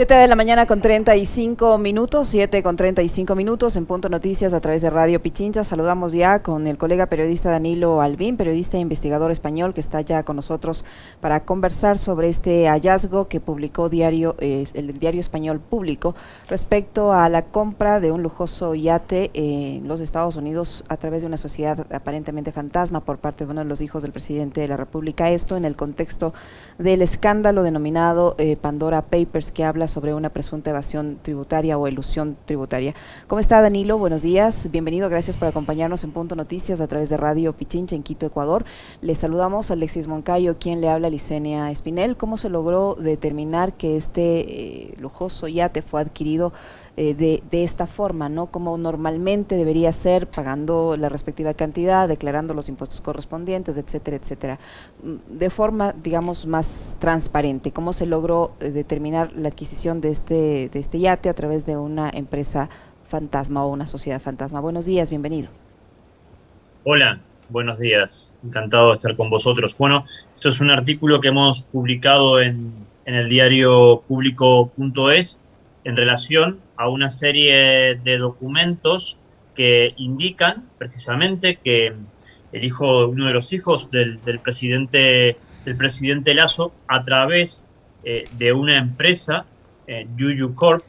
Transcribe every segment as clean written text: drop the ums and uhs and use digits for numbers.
7 de la mañana con 35 minutos, 7 con 35 minutos en Punto Noticias a través de Radio Pichincha. Saludamos ya con el colega periodista Danilo Albín, periodista e investigador español que está ya con nosotros para conversar sobre este hallazgo que publicó el Diario Español Público respecto a la compra de un lujoso yate en los Estados Unidos a través de una sociedad aparentemente fantasma por parte de uno de los hijos del presidente de la República. Esto en el contexto del escándalo denominado Pandora Papers, que habla sobre una presunta evasión tributaria o elusión tributaria. ¿Cómo está, Danilo? Buenos días, bienvenido, gracias por acompañarnos en Punto Noticias a través de Radio Pichincha en Quito, Ecuador. Le saludamos a Alexis Moncayo, quien le habla, Licenia Espinel. ¿Cómo se logró determinar que este lujoso yate fue adquirido de esta forma, ¿no? Como normalmente debería ser, pagando la respectiva cantidad, declarando los impuestos correspondientes, etcétera, etcétera, de forma, digamos, más transparente? ¿Cómo se logró determinar la adquisición de este yate a través de una empresa fantasma o una sociedad fantasma? Buenos días, bienvenido. Hola, buenos días. Encantado de estar con vosotros. Bueno, esto es un artículo que hemos publicado en el diario público.es en relación a una serie de documentos que indican precisamente que uno de los hijos del presidente Lasso, a través de una empresa, Yuyu Corp,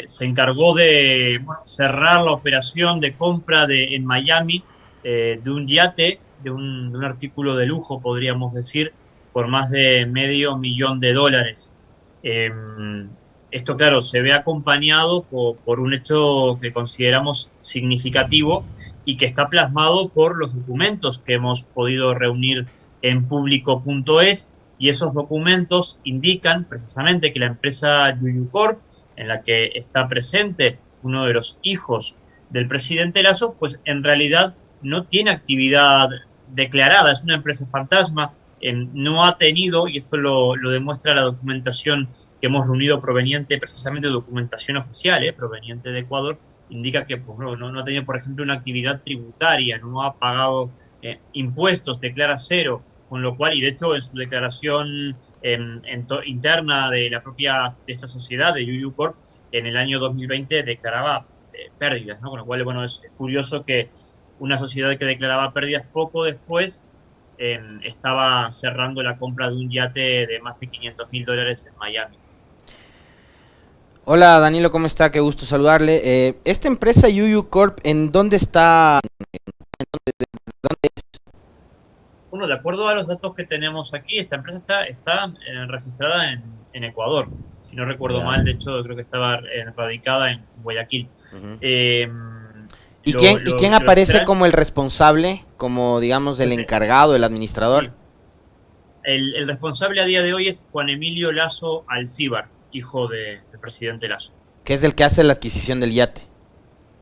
se encargó de, bueno, cerrar la operación de compra en Miami, de un yate, de un artículo de lujo, podríamos decir, por más de $500,000. Eh, Esto, claro, se ve acompañado por un hecho que consideramos significativo y que está plasmado por los documentos que hemos podido reunir en público.es, y esos documentos indican precisamente que la empresa Yuyu Corp, en la que está presente uno de los hijos del presidente Lasso, pues en realidad no tiene actividad declarada, es una empresa fantasma. No ha tenido, y esto lo demuestra la documentación que hemos reunido proveniente precisamente de documentación oficial, proveniente de Ecuador, indica que pues, no ha tenido, por ejemplo, una actividad tributaria, no ha pagado impuestos, declara cero, con lo cual, y de hecho en su declaración interna de esta sociedad, de Yuyu Corp, en el año 2020 declaraba pérdidas, ¿no? Con lo cual, bueno, es curioso que una sociedad que declaraba pérdidas poco después estaba cerrando la compra de un yate de más de $500,000 en Miami. Hola Danilo, ¿cómo está? Qué gusto saludarle. Esta empresa Yuyu Corp, ¿en dónde está? ¿Dónde es? Bueno, de acuerdo a los datos que tenemos aquí, esta empresa está registrada en Ecuador. Si no recuerdo Ya. mal, de hecho, creo que estaba radicada en Guayaquil. Ujú. Eh, ¿Y lo, quién lo, lo aparece extraño, como el responsable, como digamos el pues encargado, el administrador? sí, el responsable a día de hoy es Juan Emilio Lasso Alcíbar, hijo del presidente Lasso. Que es el que hace la adquisición del yate.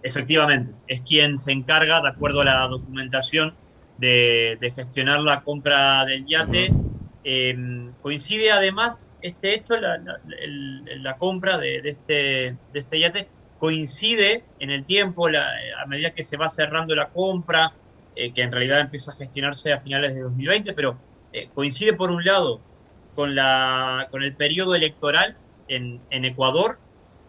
Efectivamente, es quien se encarga, de acuerdo a la documentación, de gestionar la compra del yate. Ujú. Coincide además este hecho, la compra de este yate, coincide en el tiempo, a medida que se va cerrando la compra, que en realidad empieza a gestionarse a finales de 2020, pero coincide por un lado con el periodo electoral en Ecuador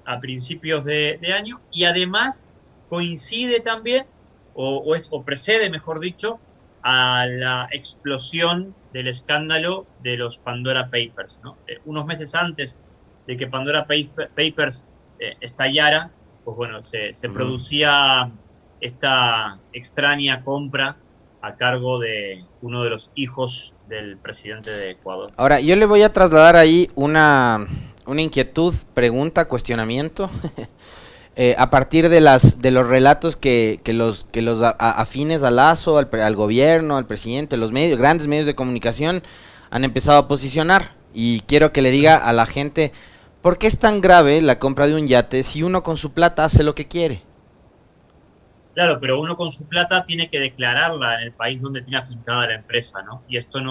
a principios de año, y además coincide también, o precede, mejor dicho, a la explosión del escándalo de los Pandora Papers, ¿no? Unos meses antes de que Papers estallara, pues bueno, se Ujú. producía esta extraña compra a cargo de uno de los hijos del presidente de Ecuador. Ahora, yo le voy a trasladar ahí una inquietud, pregunta, cuestionamiento. A partir de los relatos que los afines al Lazo, al gobierno, al presidente, los medios, grandes medios de comunicación han empezado a posicionar. Y quiero que le diga a la gente, ¿por qué es tan grave la compra de un yate si uno con su plata hace lo que quiere? Claro, pero uno con su plata tiene que declararla en el país donde tiene afincada la empresa, ¿no? Y esto Ujú.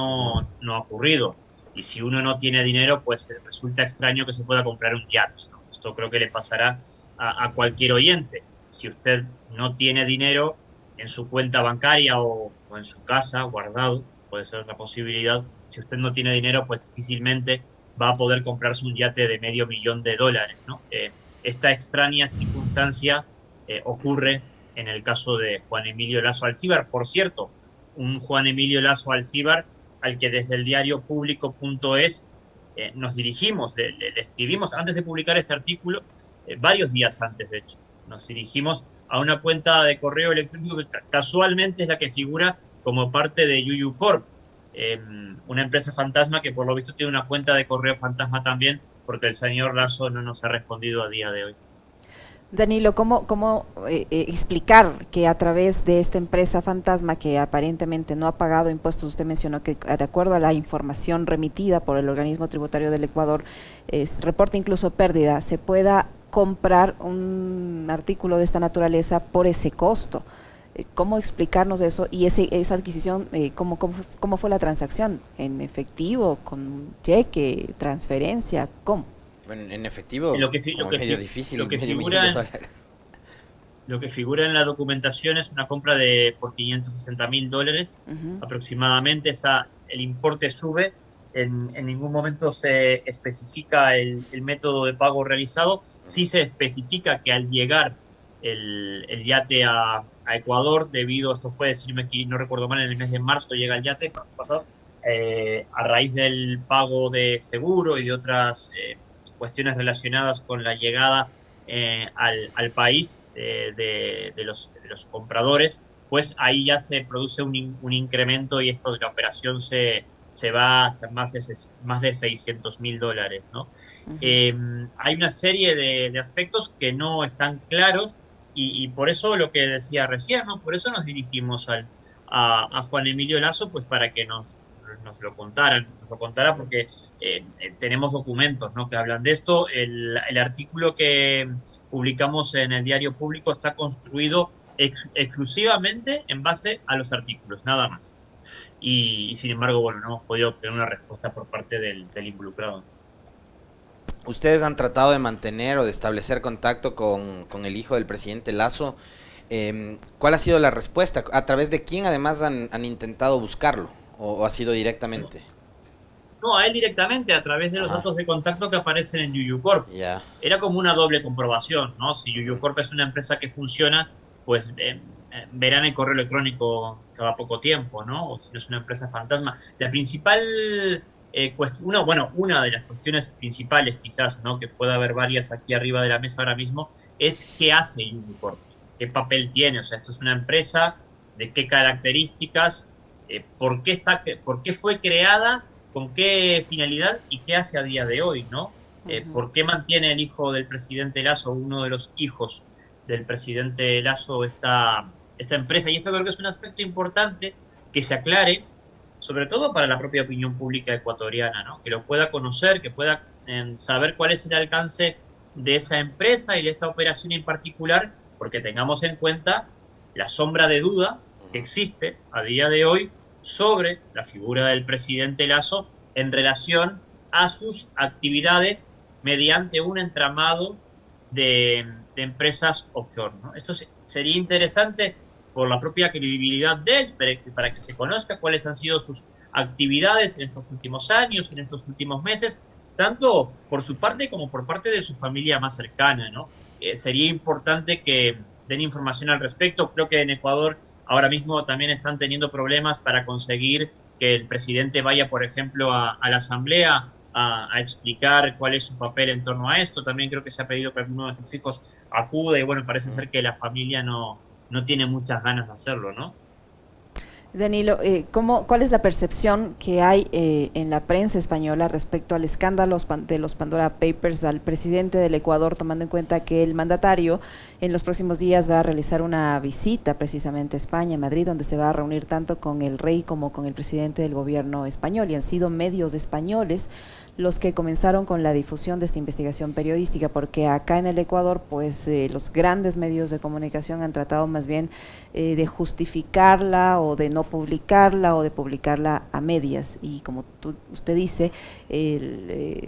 no ha ocurrido. Y si uno no tiene dinero, pues resulta extraño que se pueda comprar un yate, ¿no? Esto creo que le pasará a cualquier oyente. Si usted no tiene dinero en su cuenta bancaria o en su casa guardado, puede ser otra posibilidad. Si usted no tiene dinero, pues difícilmente va a poder comprarse un yate de $500,000, ¿no? Esta extraña circunstancia ocurre en el caso de Juan Emilio Lasso Alcíbar. Por cierto, un Juan Emilio Lasso Alcíbar al que desde el diario público.es nos dirigimos, le escribimos antes de publicar este artículo, varios días antes, de hecho. Nos dirigimos a una cuenta de correo electrónico que casualmente es la que figura como parte de Yuyu Corp, una empresa fantasma que por lo visto tiene una cuenta de correo fantasma también, porque el señor Lasso no nos ha respondido a día de hoy. Danilo, ¿cómo explicar que a través de esta empresa fantasma que aparentemente no ha pagado impuestos? Usted mencionó que de acuerdo a la información remitida por el organismo tributario del Ecuador, reporta incluso pérdida, se pueda comprar un artículo de esta naturaleza por ese costo. ¿Cómo explicarnos eso? Y esa adquisición, ¿cómo fue la transacción? ¿En efectivo, con cheque, transferencia? ¿Cómo? Bueno, en efectivo, Lo que, como lo que, medio difícil, lo que medio millón figura de en, dólares. lo que figura en la documentación es una compra por $560,000 Uh-huh. aproximadamente. El importe sube. En ningún momento se especifica el método de pago realizado. Sí se especifica que al llegar el yate a Ecuador, esto fue, si no recuerdo mal, en el mes de marzo llega el yate, marzo pasado, a raíz del pago de seguro y de otras cuestiones relacionadas con la llegada al país de los compradores, pues ahí ya se produce un incremento y esto de la operación se va hasta más de $600,000, ¿no? Uh-huh. Hay una serie de aspectos que no están claros y por eso lo que decía recién, ¿no? Por eso nos dirigimos a Juan Emilio Lasso, pues para que nos lo contara porque tenemos documentos, ¿no?, que hablan de esto. El artículo que publicamos en el diario público está construido exclusivamente en base a los artículos, nada más. Y sin embargo, bueno, no hemos podido obtener una respuesta por parte del involucrado. Ustedes han tratado de mantener o de establecer contacto con el hijo del presidente Lasso. ¿Cuál ha sido la respuesta? ¿A través de quién además han intentado buscarlo? ¿O ha sido directamente? No, a él directamente, a través de los Ajá. datos de contacto que aparecen en YuYuCorp. Ya. Era como una doble comprobación, ¿no? Si YuYuCorp es una empresa que funciona, pues verán el correo electrónico cada poco tiempo, ¿no? O si no es una empresa fantasma. La principal una de las cuestiones principales quizás, ¿no?, que pueda haber varias aquí arriba de la mesa ahora mismo, es qué hace YuYuCorp, qué papel tiene. O sea, esto es una empresa, de qué características, por qué fue creada, con qué finalidad y qué hace a día de hoy, ¿no? Uh-huh. ¿Por qué mantiene el hijo del presidente Lasso, uno de los hijos del presidente Lasso, esta empresa? Y esto creo que es un aspecto importante que se aclare, sobre todo para la propia opinión pública ecuatoriana, ¿no? Que lo pueda conocer, que pueda saber cuál es el alcance de esa empresa y de esta operación en particular, porque tengamos en cuenta la sombra de duda que existe a día de hoy sobre la figura del presidente Lasso en relación a sus actividades mediante un entramado de empresas offshore, ¿no? Esto sería interesante por la propia credibilidad de él, para que se conozca cuáles han sido sus actividades en estos últimos años, en estos últimos meses, tanto por su parte como por parte de su familia más cercana, ¿no? Sería importante que den información al respecto. Creo que en Ecuador ahora mismo también están teniendo problemas para conseguir que el presidente vaya, por ejemplo, a la asamblea a explicar cuál es su papel en torno a esto. También creo que se ha pedido que alguno de sus hijos acude y bueno, parece ser que la familia no tiene muchas ganas de hacerlo, ¿no? Danilo, ¿cuál es la percepción que hay en la prensa española respecto al escándalo de los Pandora Papers al presidente del Ecuador, tomando en cuenta que el mandatario en los próximos días va a realizar una visita precisamente a España, Madrid, donde se va a reunir tanto con el rey como con el presidente del gobierno español? Y han sido medios españoles los que comenzaron con la difusión de esta investigación periodística, porque acá en el Ecuador, pues los grandes medios de comunicación han tratado más bien de justificarla o de no publicarla o de publicarla a medias. Y como usted dice,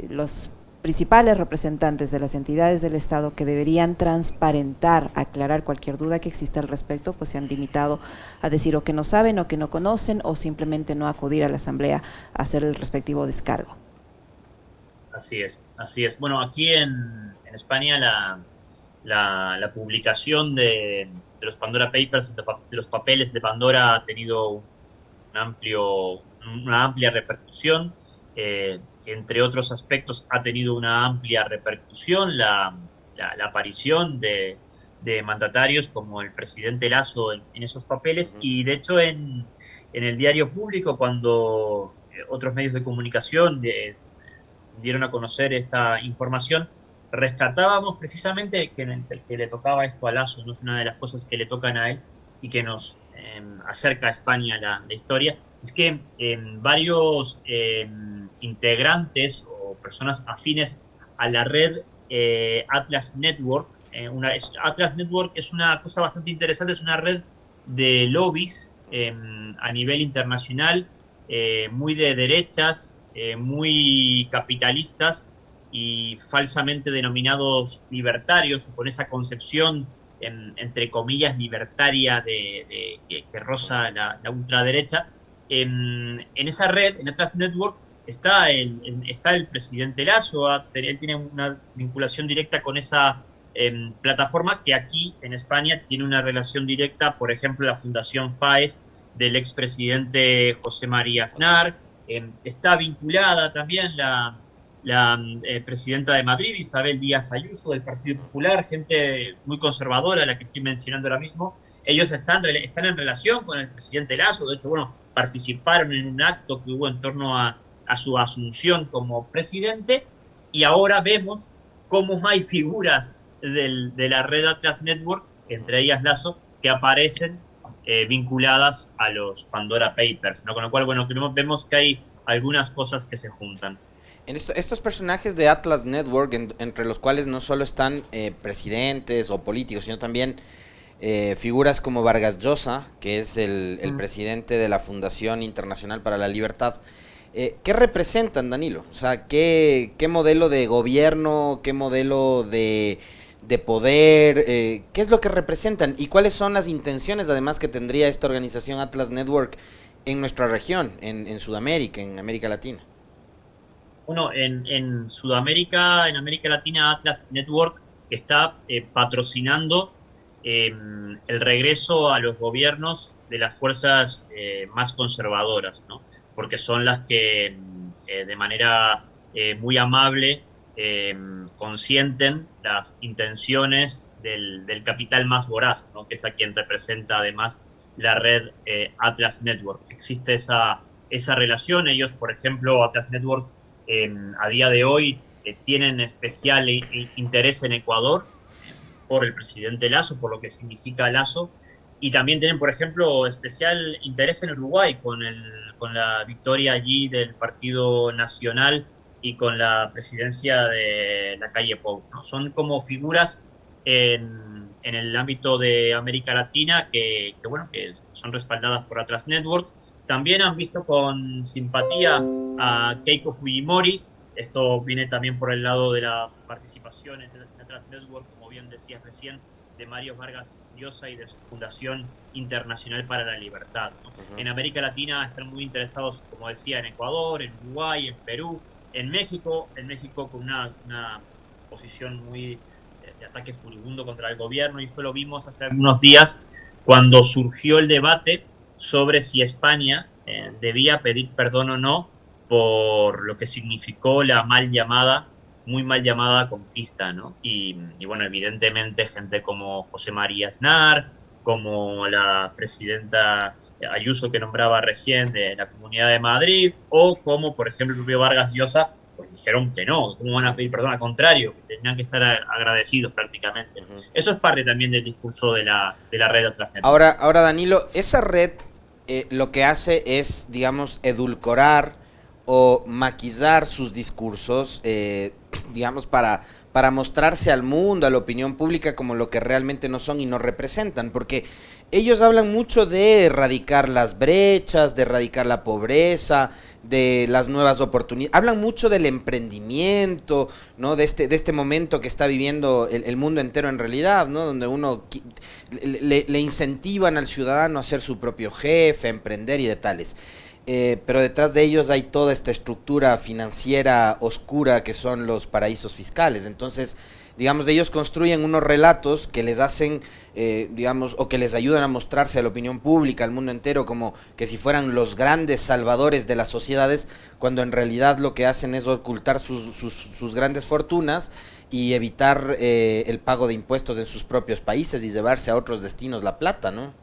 los principales representantes de las entidades del Estado que deberían transparentar, aclarar cualquier duda que exista al respecto, pues se han limitado a decir o que no saben o que no conocen o simplemente no acudir a la asamblea a hacer el respectivo descargo. así es, así es. Bueno, aquí en España la publicación de los Pandora Papers, de los papeles de Pandora, ha tenido una amplia repercusión. Entre otros aspectos, ha tenido una amplia repercusión la aparición de mandatarios como el presidente Lasso en esos papeles. Ujú. Y de hecho en el diario público, cuando otros medios de comunicación dieron a conocer esta información, rescatábamos precisamente que le tocaba esto a Lasso, no es una de las cosas que le tocan a él y que nos acerca a España la historia, es que varios integrantes o personas afines a la red Atlas Network, Atlas Network es una cosa bastante interesante, es una red de lobbies a nivel internacional, muy de derechas, muy capitalistas y falsamente denominados libertarios, con esa concepción, entre comillas, libertaria que roza la ultraderecha. En esa red, en Atlas Network, está el presidente Lasso, él tiene una vinculación directa con esa plataforma que aquí en España tiene una relación directa, por ejemplo, la Fundación FAES del expresidente José María Aznar. Está vinculada también la presidenta de Madrid, Isabel Díaz Ayuso, del Partido Popular, gente muy conservadora, la que estoy mencionando ahora mismo. Ellos están en relación con el presidente Lasso. De hecho, bueno, participaron en un acto que hubo en torno a su asunción como presidente, y ahora vemos cómo hay figuras de la red Atlas Network, entre ellas Lasso, que aparecen vinculadas a los Pandora Papers, ¿no? Con lo cual, bueno, vemos que hay algunas cosas que se juntan. Estos personajes de Atlas Network, entre los cuales no solo están presidentes o políticos, sino también figuras como Vargas Llosa, que es el presidente de la Fundación Internacional para la Libertad. ¿Qué representan, Danilo? O sea, ¿qué modelo de gobierno, qué modelo de poder, qué es lo que representan y cuáles son las intenciones además que tendría esta organización Atlas Network en nuestra región, en Sudamérica, en América Latina? Bueno, en Sudamérica, en América Latina, Atlas Network está patrocinando el regreso a los gobiernos de las fuerzas más conservadoras, ¿no? Porque son las que de manera muy amable consienten las intenciones del capital más voraz, ¿no? Que es a quien representa además la red Atlas Network. Existe esa relación. Ellos, por ejemplo, Atlas Network a día de hoy tienen especial interés en Ecuador por el presidente Lasso, por lo que significa Lasso, y también tienen, por ejemplo, especial interés en Uruguay con la victoria allí del Partido Nacional y con la presidencia de la calle Pou, ¿no? Son como figuras en el ámbito de América Latina bueno, que son respaldadas por Atlas Network. También han visto con simpatía a Keiko Fujimori. Esto viene también por el lado de la participación en Atlas Network, como bien decías recién, de Mario Vargas Llosa y de su Fundación Internacional para la Libertad, ¿no? Uh-huh. En América Latina están muy interesados, como decía, en Ecuador, en Uruguay, en Perú, en México con una posición muy de ataque furibundo contra el gobierno, y esto lo vimos hace algunos días cuando surgió el debate sobre si España debía pedir perdón o no por lo que significó la muy mal llamada conquista, ¿no? Y bueno, evidentemente gente como José María Aznar, como la presidenta Ayuso que nombraba recién de la Comunidad de Madrid, o como, por ejemplo, el propio Vargas Llosa, pues dijeron que no, ¿cómo van a pedir perdón? Al contrario, que tenían que estar agradecidos prácticamente. Uh-huh. Eso es parte también del discurso de la red Atlas Network. Ahora, Danilo, esa red lo que hace es, digamos, edulcorar o maquillar sus discursos, digamos, para mostrarse al mundo, a la opinión pública, como lo que realmente no son y no representan, porque ellos hablan mucho de erradicar las brechas, de erradicar la pobreza, de las nuevas oportunidades, hablan mucho del emprendimiento, ¿no? De este momento que está viviendo el mundo entero en realidad, ¿no? Donde uno le incentivan al ciudadano a ser su propio jefe, a emprender y de tales. pero detrás de ellos hay toda esta estructura financiera oscura que son los paraísos fiscales. Entonces, digamos, ellos construyen unos relatos que les hacen, digamos, o que les ayudan a mostrarse a la opinión pública, al mundo entero, como que si fueran los grandes salvadores de las sociedades, cuando en realidad lo que hacen es ocultar sus grandes fortunas y evitar el pago de impuestos en sus propios países y llevarse a otros destinos la plata, ¿no?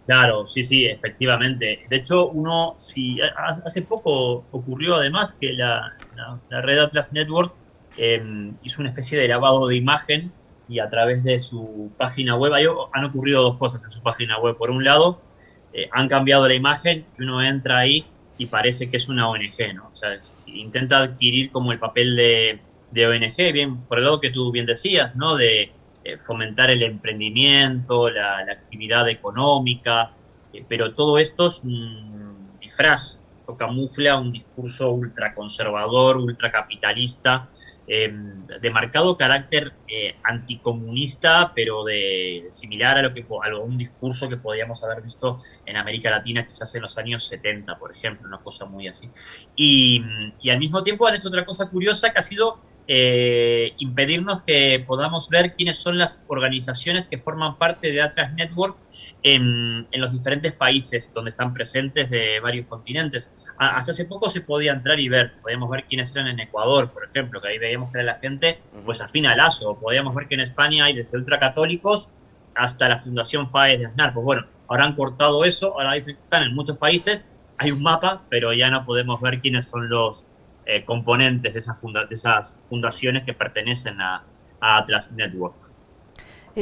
Claro, sí, sí, efectivamente. De hecho, si hace poco ocurrió además que la red Atlas Network hizo una especie de lavado de imagen y a través de su página web, han ocurrido dos cosas en su página web. Por un lado, han cambiado la imagen y uno entra ahí y parece que es una ONG, ¿no? O sea, intenta adquirir como el papel de ONG, bien, por el lado que tú bien decías, ¿no? De fomentar el emprendimiento, la actividad económica, pero todo esto es un disfraz, o camufla un discurso ultraconservador, ultracapitalista, de marcado carácter anticomunista, pero similar a un discurso que podríamos haber visto en América Latina quizás en los años 70, por ejemplo, una cosa muy así. Y al mismo tiempo han hecho otra cosa curiosa que ha sido impedirnos que podamos ver quiénes son las organizaciones que forman parte de Atlas Network en los diferentes países donde están presentes de varios continentes. Hasta hace poco se podía entrar y podíamos ver quiénes eran en Ecuador, por ejemplo, que ahí veíamos que era la gente pues afín a Lazo. Podíamos ver que en España hay desde ultracatólicos hasta la Fundación FAES de Aznar. Pues bueno, ahora han cortado eso, ahora dicen que están en muchos países, hay un mapa, pero ya no podemos ver quiénes son los componentes de esas fundaciones que pertenecen a Atlas Network.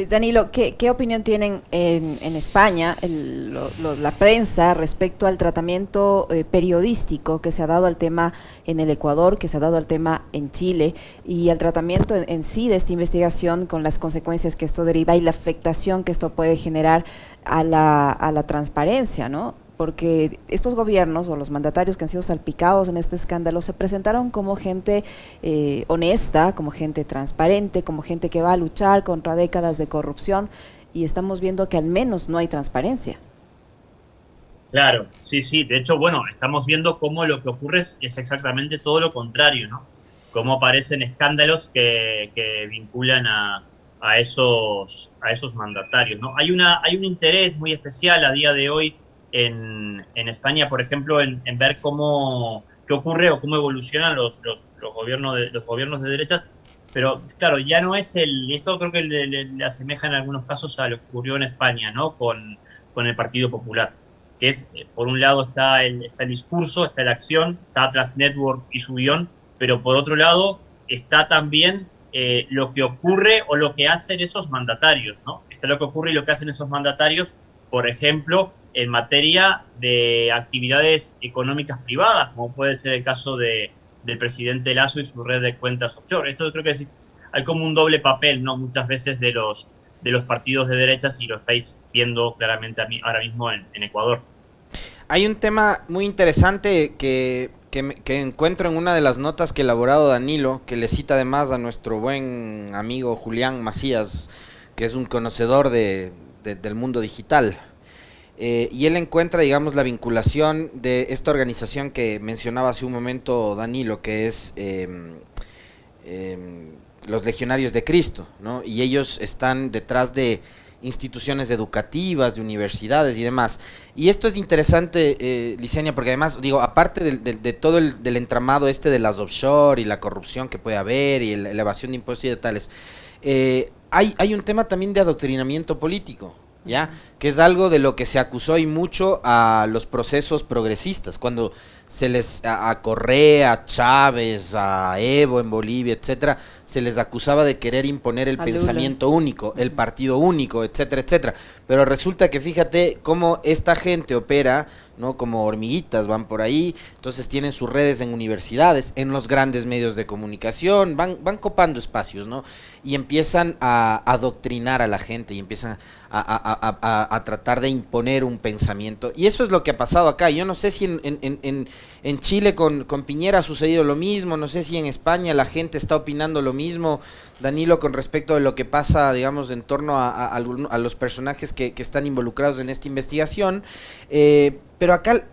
Danilo, ¿qué opinión tienen en España la prensa respecto al tratamiento periodístico que se ha dado al tema en el Ecuador, que se ha dado al tema en Chile, y al tratamiento en sí de esta investigación con las consecuencias que esto deriva y la afectación que esto puede generar a la transparencia, ¿no? Porque estos gobiernos o los mandatarios que han sido salpicados en este escándalo se presentaron como gente honesta, como gente transparente, como gente que va a luchar contra décadas de corrupción, y estamos viendo que al menos no hay transparencia. Claro, sí, sí. De hecho, bueno, estamos viendo cómo lo que ocurre es exactamente todo lo contrario, ¿no? Cómo aparecen escándalos que vinculan a esos mandatarios, ¿no? Hay un interés muy especial a día de hoy en España, por ejemplo, en ver qué ocurre o cómo evolucionan los gobiernos de derechas, pero claro, ya no es esto creo que le asemeja en algunos casos a lo que ocurrió en España, ¿no? Con el Partido Popular, que es, por un lado está el discurso, está la acción, está Atlas Network y su guión, pero por otro lado está también lo que ocurre o lo que hacen esos mandatarios, ¿no? Está lo que ocurre y lo que hacen esos mandatarios, por ejemplo, en materia de actividades económicas privadas, como puede ser el caso del presidente Lasso y su red de cuentas offshore. Esto creo que hay como un doble papel, ¿no? Muchas veces de los partidos de derechas, y lo estáis viendo claramente ahora mismo en Ecuador. Hay un tema muy interesante que encuentro en una de las notas que ha elaborado Danilo, que le cita además a nuestro buen amigo Julián Macías, que es un conocedor del mundo digital. Y él encuentra, digamos, la vinculación de esta organización que mencionaba hace un momento Danilo, que es los Legionarios de Cristo, ¿no? Y ellos están detrás de instituciones educativas, de universidades y demás. Y esto es interesante, Licenia, porque además, digo, aparte de todo del entramado de las offshore y la corrupción que puede haber y la evasión de impuestos y de tales, hay un tema también de adoctrinamiento político, ¿ya? Que es algo de lo que se acusó y mucho a los procesos progresistas, cuando se les a Correa, a Chávez, a Evo en Bolivia, etcétera, se les acusaba de querer imponer el pensamiento único, el partido único, etcétera, etcétera. Pero resulta que fíjate cómo esta gente opera, ¿no? Como hormiguitas, van por ahí, entonces tienen sus redes en universidades, en los grandes medios de comunicación, van copando espacios, ¿no? Y empiezan a adoctrinar a la gente y empiezan a tratar de imponer un pensamiento. Y eso es lo que ha pasado acá. Yo no sé si en Chile con Piñera ha sucedido lo mismo, no sé si en España la gente está opinando lo mismo, Danilo, con respecto de lo que pasa, digamos, en torno a los personajes que están involucrados en esta investigación. Pero acá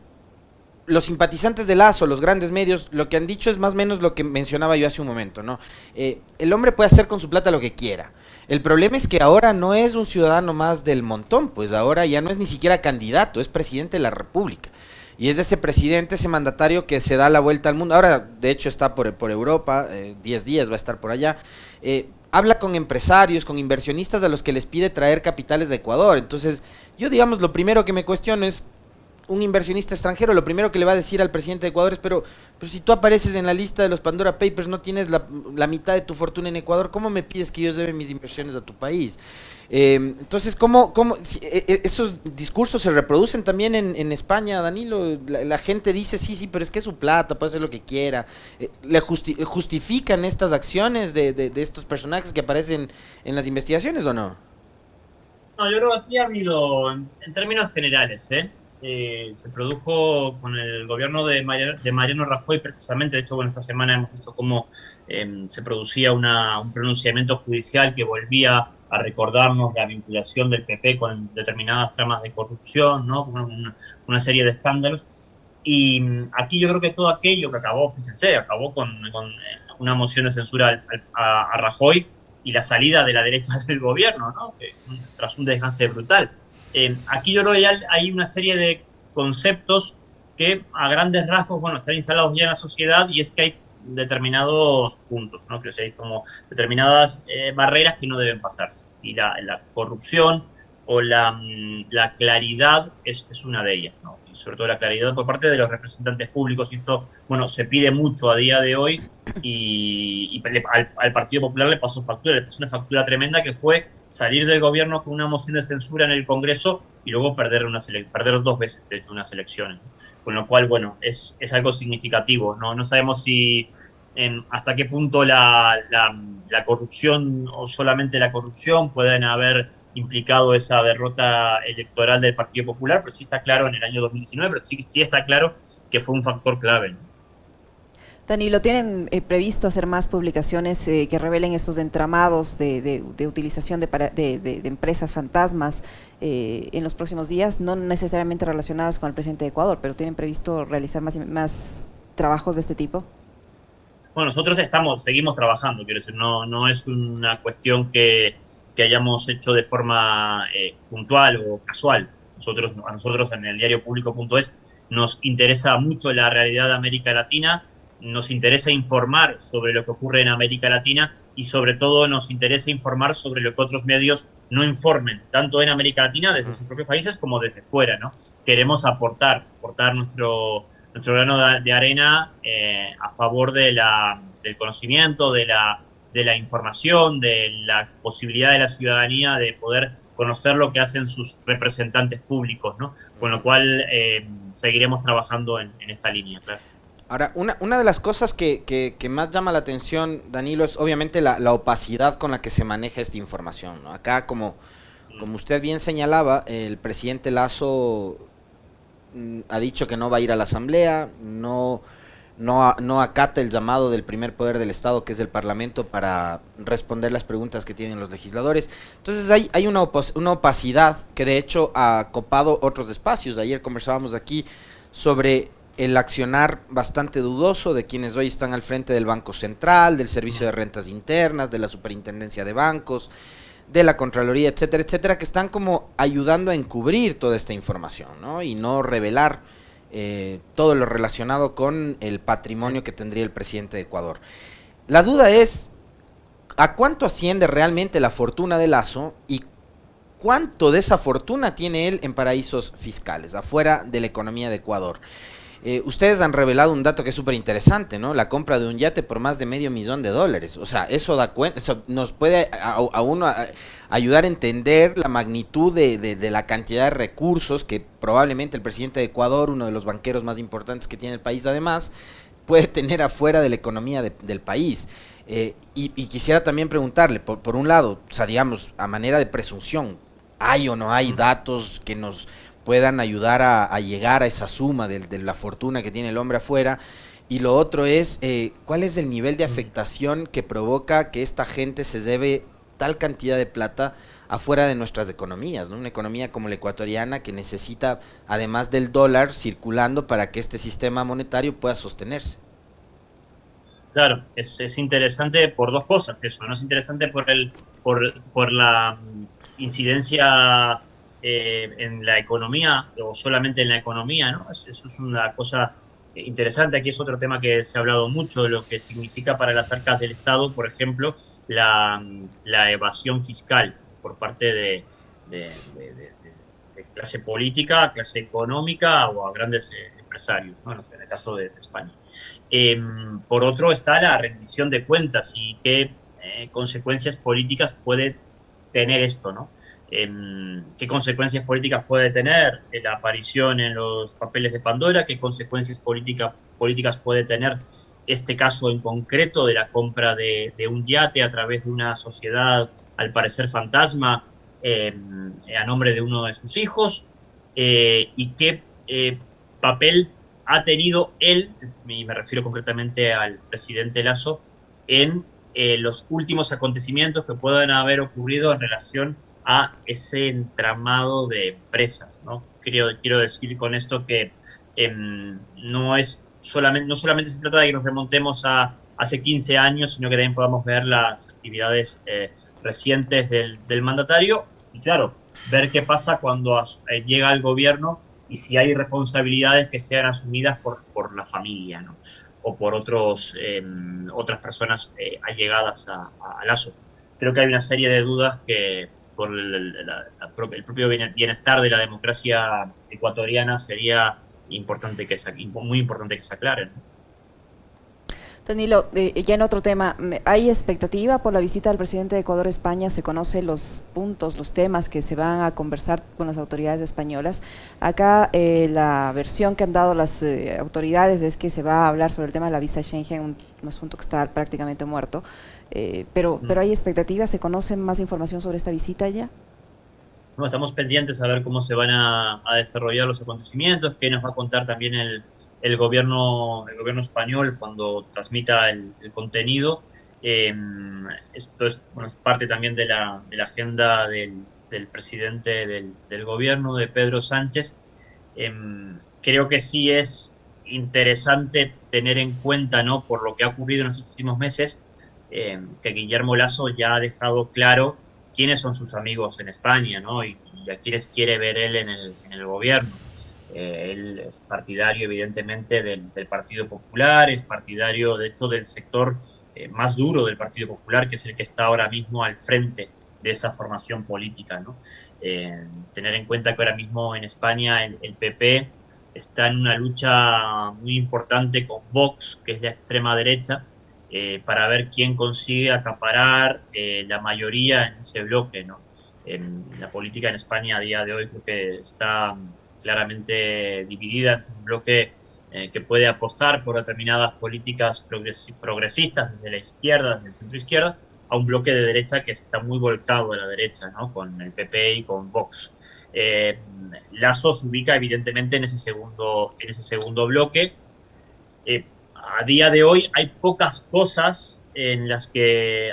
los simpatizantes de Lasso, los grandes medios, lo que han dicho es más o menos lo que mencionaba yo hace un momento, ¿no? El hombre puede hacer con su plata lo que quiera. El problema es que ahora no es un ciudadano más del montón, pues ahora ya no es ni siquiera candidato, es presidente de la República. Y es ese presidente, ese mandatario que se da la vuelta al mundo. Ahora, de hecho, está por Europa, 10 días va a estar por allá. Habla con empresarios, con inversionistas a los que les pide traer capitales de Ecuador. Entonces, yo digamos, lo primero que me cuestiono es, un inversionista extranjero, lo primero que le va a decir al presidente de Ecuador es, pero si tú apareces en la lista de los Pandora Papers, no tienes la mitad de tu fortuna en Ecuador, ¿cómo me pides que yo lleve mis inversiones a tu país? Entonces, esos discursos se reproducen también en España, Danilo? La gente dice, sí, pero es que es su plata, puede hacer lo que quiera. ¿Le justifican estas acciones de estos personajes que aparecen en las investigaciones o no? No, yo creo que aquí ha habido, en términos generales, se produjo con el gobierno de Mariano Rajoy precisamente. De hecho, bueno, esta semana hemos visto cómo se producía un pronunciamiento judicial que volvía a recordarnos la vinculación del PP con determinadas tramas de corrupción, ¿no? Una serie de escándalos. Y aquí yo creo que todo aquello que acabó, fíjense, acabó con una moción de censura a Rajoy y la salida de la derecha del gobierno, ¿no? Tras un desgaste brutal. Aquí yo creo que ya hay una serie de conceptos que a grandes rasgos, bueno, están instalados ya en la sociedad, y es que hay determinados puntos, ¿no? Que hay como determinadas barreras que no deben pasarse. Y la corrupción o la claridad es una de ellas, ¿no? Y sobre todo la claridad por parte de los representantes públicos. Y esto, bueno, se pide mucho a día de hoy, y al Partido Popular le pasó una factura tremenda, que fue salir del gobierno con una moción de censura en el Congreso y luego perder 2 veces, de hecho, unas elecciones, ¿no? Con lo cual, bueno, es algo significativo, ¿no? No sabemos hasta qué punto la corrupción, o solamente la corrupción, pueden haber implicado esa derrota electoral del Partido Popular, pero sí está claro en el año 2019, pero sí está claro que fue un factor clave, ¿no? Danilo, ¿tienen previsto hacer más publicaciones que revelen estos entramados de utilización de empresas fantasmas en los próximos días? No necesariamente relacionadas con el presidente de Ecuador, pero ¿tienen previsto realizar más trabajos de este tipo? Bueno, nosotros seguimos trabajando, quiero decir, no es una cuestión que hayamos hecho de forma puntual o casual. A nosotros en el diario Público.es nos interesa mucho la realidad de América Latina, nos interesa informar sobre lo que ocurre en América Latina, y sobre todo nos interesa informar sobre lo que otros medios no informen, tanto en América Latina desde sus propios países como desde fuera, ¿no? Queremos aportar nuestro grano de arena a favor del conocimiento, de la información, de la posibilidad de la ciudadanía de poder conocer lo que hacen sus representantes públicos, ¿no? Con lo cual seguiremos trabajando en esta línea, claro. Ahora, una de las cosas que más llama la atención, Danilo, es obviamente la opacidad con la que se maneja esta información, ¿no? Acá, como usted bien señalaba, el presidente Lasso ha dicho que no va a ir a la asamblea, no acata el llamado del primer poder del Estado, que es el Parlamento, para responder las preguntas que tienen los legisladores. Entonces hay una opacidad que de hecho ha copado otros espacios. Ayer conversábamos aquí sobre el accionar bastante dudoso de quienes hoy están al frente del Banco Central, del Servicio de Rentas Internas, de la Superintendencia de Bancos, de la Contraloría, etcétera, etcétera, que están como ayudando a encubrir toda esta información, ¿no? Y no revelar todo lo relacionado con el patrimonio que tendría el presidente de Ecuador. La duda es, ¿a cuánto asciende realmente la fortuna de Lasso y cuánto de esa fortuna tiene él en paraísos fiscales, afuera de la economía de Ecuador? Ustedes han revelado un dato que es súper interesante, ¿no? La compra de un yate por más de $500,000. O sea, eso nos puede a uno ayudar a entender la magnitud de la cantidad de recursos que probablemente el presidente de Ecuador, uno de los banqueros más importantes que tiene el país además, puede tener afuera de la economía del país. Y quisiera también preguntarle, por un lado, o sea, digamos, a manera de presunción, ¿hay o no hay datos que nos puedan ayudar a llegar a esa suma de la fortuna que tiene el hombre afuera? Y lo otro es, ¿cuál es el nivel de afectación que provoca que esta gente se debe tal cantidad de plata afuera de nuestras economías, ¿no? Una economía como la ecuatoriana que necesita, además del dólar, circulando para que este sistema monetario pueda sostenerse. Claro, es interesante por dos cosas eso, ¿no? Es interesante por la incidencia en la economía o solamente en la economía, ¿no? Eso es una cosa interesante. Aquí es otro tema que se ha hablado mucho, de lo que significa para las arcas del Estado, por ejemplo, la evasión fiscal por parte de clase política, clase económica o a grandes empresarios, ¿no? En el caso de España. Por otro está la rendición de cuentas y qué consecuencias políticas puede tener esto, ¿no? ¿Qué consecuencias políticas puede tener la aparición en los papeles de Pandora? ¿Qué consecuencias políticas puede tener este caso en concreto de la compra de un yate a través de una sociedad, al parecer fantasma, a nombre de uno de sus hijos? ¿Y qué papel ha tenido él, y me refiero concretamente al presidente Lasso, en los últimos acontecimientos que puedan haber ocurrido en relación a ese entramado de empresas, ¿no? Quiero decir con esto que no solamente se trata de que nos remontemos a hace 15 años, sino que también podamos ver las actividades recientes del mandatario y, claro, ver qué pasa cuando llega al gobierno y si hay responsabilidades que sean asumidas por la familia, ¿no? O por otras personas allegadas a Lasso. Creo que hay una serie de dudas que por el propio bienestar de la democracia ecuatoriana sería muy importante que se aclaren, ¿no? Danilo, ya en otro tema, ¿hay expectativa por la visita del presidente de Ecuador a España? ¿Se conocen los puntos, los temas que se van a conversar con las autoridades españolas? Acá la versión que han dado las autoridades es que se va a hablar sobre el tema de la visa Schengen, un asunto que está prácticamente muerto, pero ¿hay expectativas? ¿Se conoce más información sobre esta visita ya? No, estamos pendientes a ver cómo se van a desarrollar los acontecimientos, qué nos va a contar también el gobierno español cuando transmita el contenido. Esto es parte también de la agenda del presidente del gobierno, de Pedro Sánchez. Creo que sí es interesante tener en cuenta, ¿no?, por lo que ha ocurrido en estos últimos meses, que Guillermo Lasso ya ha dejado claro quiénes son sus amigos en España, ¿no? Y a quiénes quiere ver él en el gobierno. Él es partidario, evidentemente, del Partido Popular, es partidario, de hecho, del sector más duro del Partido Popular, que es el que está ahora mismo al frente de esa formación política, ¿no? Tener en cuenta que ahora mismo en España el PP está en una lucha muy importante con Vox, que es la extrema derecha, para ver quién consigue acaparar la mayoría en ese bloque, ¿no? La política en España a día de hoy creo que está claramente dividida entre un bloque que puede apostar por determinadas políticas progresistas desde la izquierda, desde el centro izquierda, a un bloque de derecha que está muy volcado a la derecha, ¿no?, con el PP y con Vox. Lasso se ubica evidentemente en ese segundo bloque. A día de hoy hay pocas cosas en las que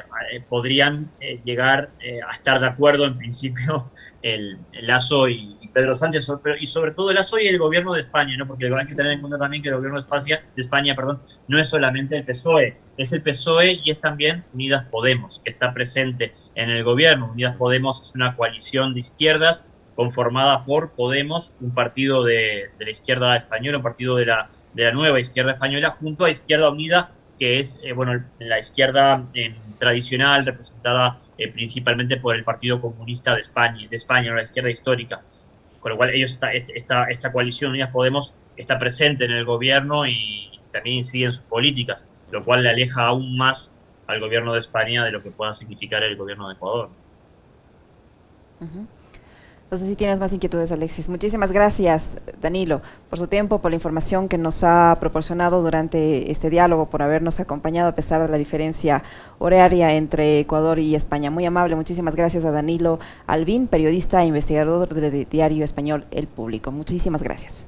podrían llegar a estar de acuerdo en principio el Lasso y Pedro Sánchez, y sobre todo el Lasso y el gobierno de España, ¿no? Porque hay que tener en cuenta también que el gobierno de España, no es solamente el PSOE, es el PSOE y es también Unidas Podemos, que está presente en el gobierno. Unidas Podemos es una coalición de izquierdas conformada por Podemos, un partido de la izquierda española, un partido de la nueva izquierda española, junto a Izquierda Unida, que es la izquierda tradicional, representada principalmente por el Partido Comunista de España, la izquierda histórica. Con lo cual esta coalición Unidas Podemos está presente en el gobierno y también incide en sus políticas, lo cual le aleja aún más al gobierno de España de lo que pueda significar el gobierno de Ecuador. Uh-huh. No sé si tienes más inquietudes, Alexis. Muchísimas gracias, Danilo, por su tiempo, por la información que nos ha proporcionado durante este diálogo, por habernos acompañado a pesar de la diferencia horaria entre Ecuador y España. Muy amable, muchísimas gracias a Danilo Albín, periodista e investigador del diario español El Público. Muchísimas gracias.